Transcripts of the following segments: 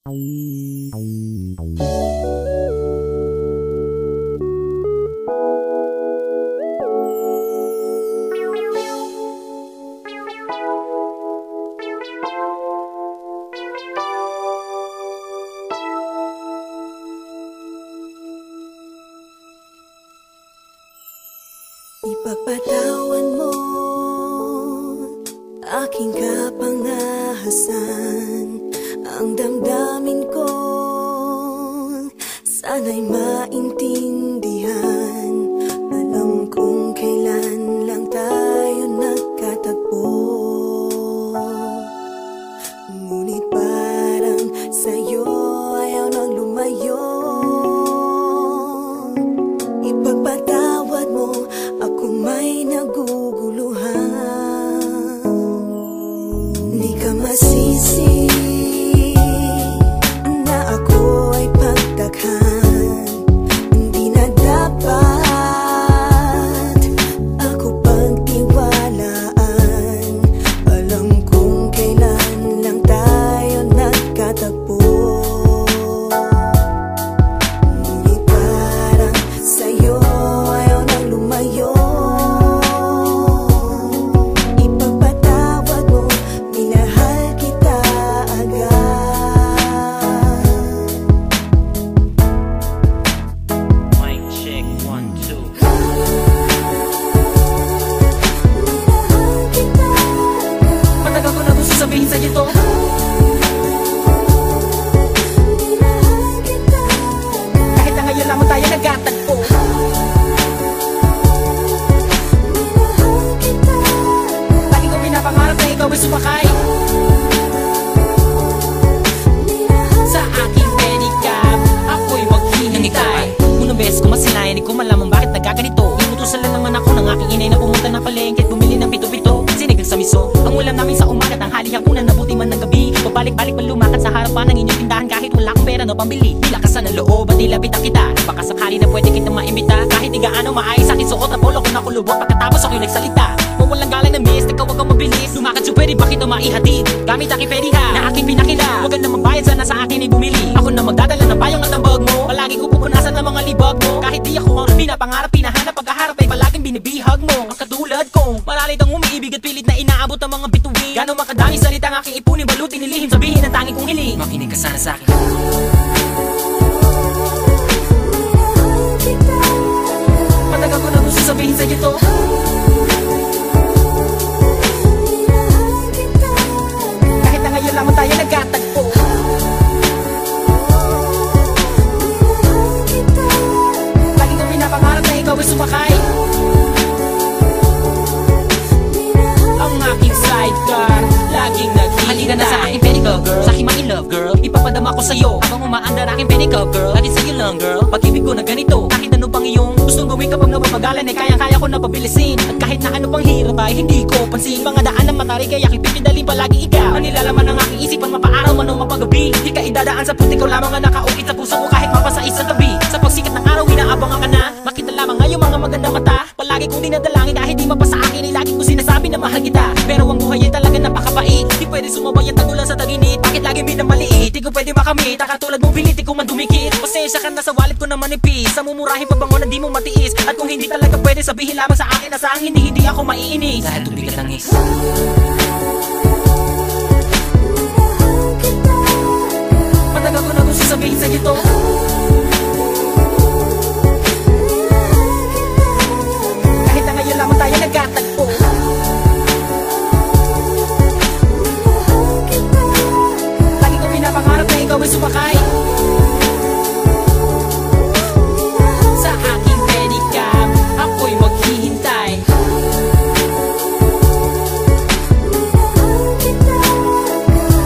Ipagpatawan mo aking kapangahasan, ang damdamin ko sana'y maintindihan. Alam kong kailan lang tayo nagkatagpo, ngunit parang sa'yo ayaw nang lumayo. Ipagpatawad mo, ako may naguguluhan. Di ka masisi na ako ay pagtakhan. Hindi na dapat ako pagtiwalaan. Alam kong kailan lang tayo nagkatagpo, ngunit parang sa'yo ayaw nang lumayo. Ipagpatawad mo, minahal kita agad. Mic check 1 2. Matagal ko na gusto sabihin sa'yo to. Kahit na ngayon lamang tayo nagkatagpo, lagi ko pinapangarap na ikaw ay sumakay sa aking pedicab. Ako'y maghihintay. Unang beses ko masilayan, di ko malaman bakit nagkaganito. Inutusan lang naman ako ng aking inay na pumunta ng palengke at bumili ng pito-pito, sinigang sa miso. Ang ulam namin sa umaga, tanghali, hapunan, nabuti man ng gabi. Pabalik-balik pa lumakad sa harapan ng inyong tindahan kahit wala akong pera na pambili. Nilakasan ng loob at nilapitan kita. Baka sakali na pwede kitang maimbita, kahit di gaano maayos aking suot na polo ko nakulubot. Pagkatapos ako'y nagsalita, walang galang na miss, ikaw wag kang mabilis. Lumakad so pwede ba kita maihatid gamit aking pediha na aking pinakila. Huwag na magbayad, sana sa akin ay bumili. Ako na magdadala ng payong at ng bag mo. Palagi ko pupunasan ng mga libag mo. Kahit di ako ang pinapangarap, pinahanap, pagkaharap ay palaging binibihag mo. Ang katulad kong malalit ang umiibig at pilit na inaabot ang mga bituin. Gano'ng makadami salita ang aking ipunin, balutin, nilihim, sabihin ang tanging kong hiling. Makinig ka sana sa akin. Matagal ko na gusto sabihin sa'yo to. Kahit na ngayon lamang tayo nagkatagpo, lagi ko pinapangarap na ikaw ay sumakay ang aking sidecar, laging naghihintay. Halika na sa aking pedicab girl, sa aking ma-in-love girl. Ipapadama ko sa'yo habang umaandar aking pedicab girl. Lagi sa'yo lang girl, pag-ibig ko na ganito. Kahit ano pang iyong gustong gawin kapag napapagalan, ay kayang-kaya ko na pabilisin. At kahit na ano pang hirap ay hindi ko pansin. Mga daan ng matari kaya kipipidalin palagi ikaw. Ang nilalaman ng aking isipan, mapaaraw man o mapagabi. Di ka idadaan sa puti ko lamang ang nakaukit sa puso ko kahit mapasais sa tabi. Sa pagsikat ng araw, inaabangan ka na. Makita lamang ngayong mga magandang mata. Palagi kong dinadalangin dahil di mapasa akin ay lagi ko sinasabi na mahal kita. Pero ang buhay ay talaga napakabait. Di pwede sumabay ang tagulan sa taginit. Bakit lagi minamaliit? Di ko pwede makamit. Katulad mong pilit, di ko man dumikit. Pasensya ka na sa wallet ko na manipis. Sa mumurahin pabango na di mo matiis. At kung hindi talaga pwede, sabihin lamang sa akin na sa hindi ako maiinis. Dahil tubigat ang is. Matagal ko na gusto sabihin sa'yo to. Kahit na ngayon lamang tayo nagkatagpo, lagi ko pinapangarap na ikaw ay sumakay sa aking pedicab. Ako'y maghihintay.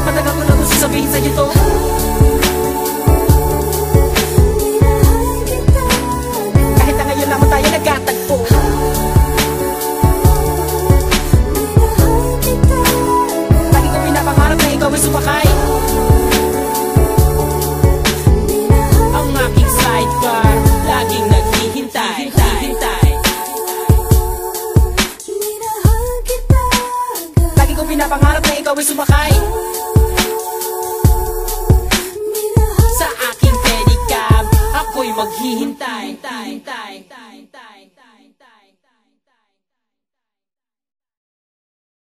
Matagal ko na gusto sabihin sa'yo to. Kahit na ngayon lamang tayo nagkatagpo, lagi ko pinapangarap na ikaw ay sumakay maghihintay.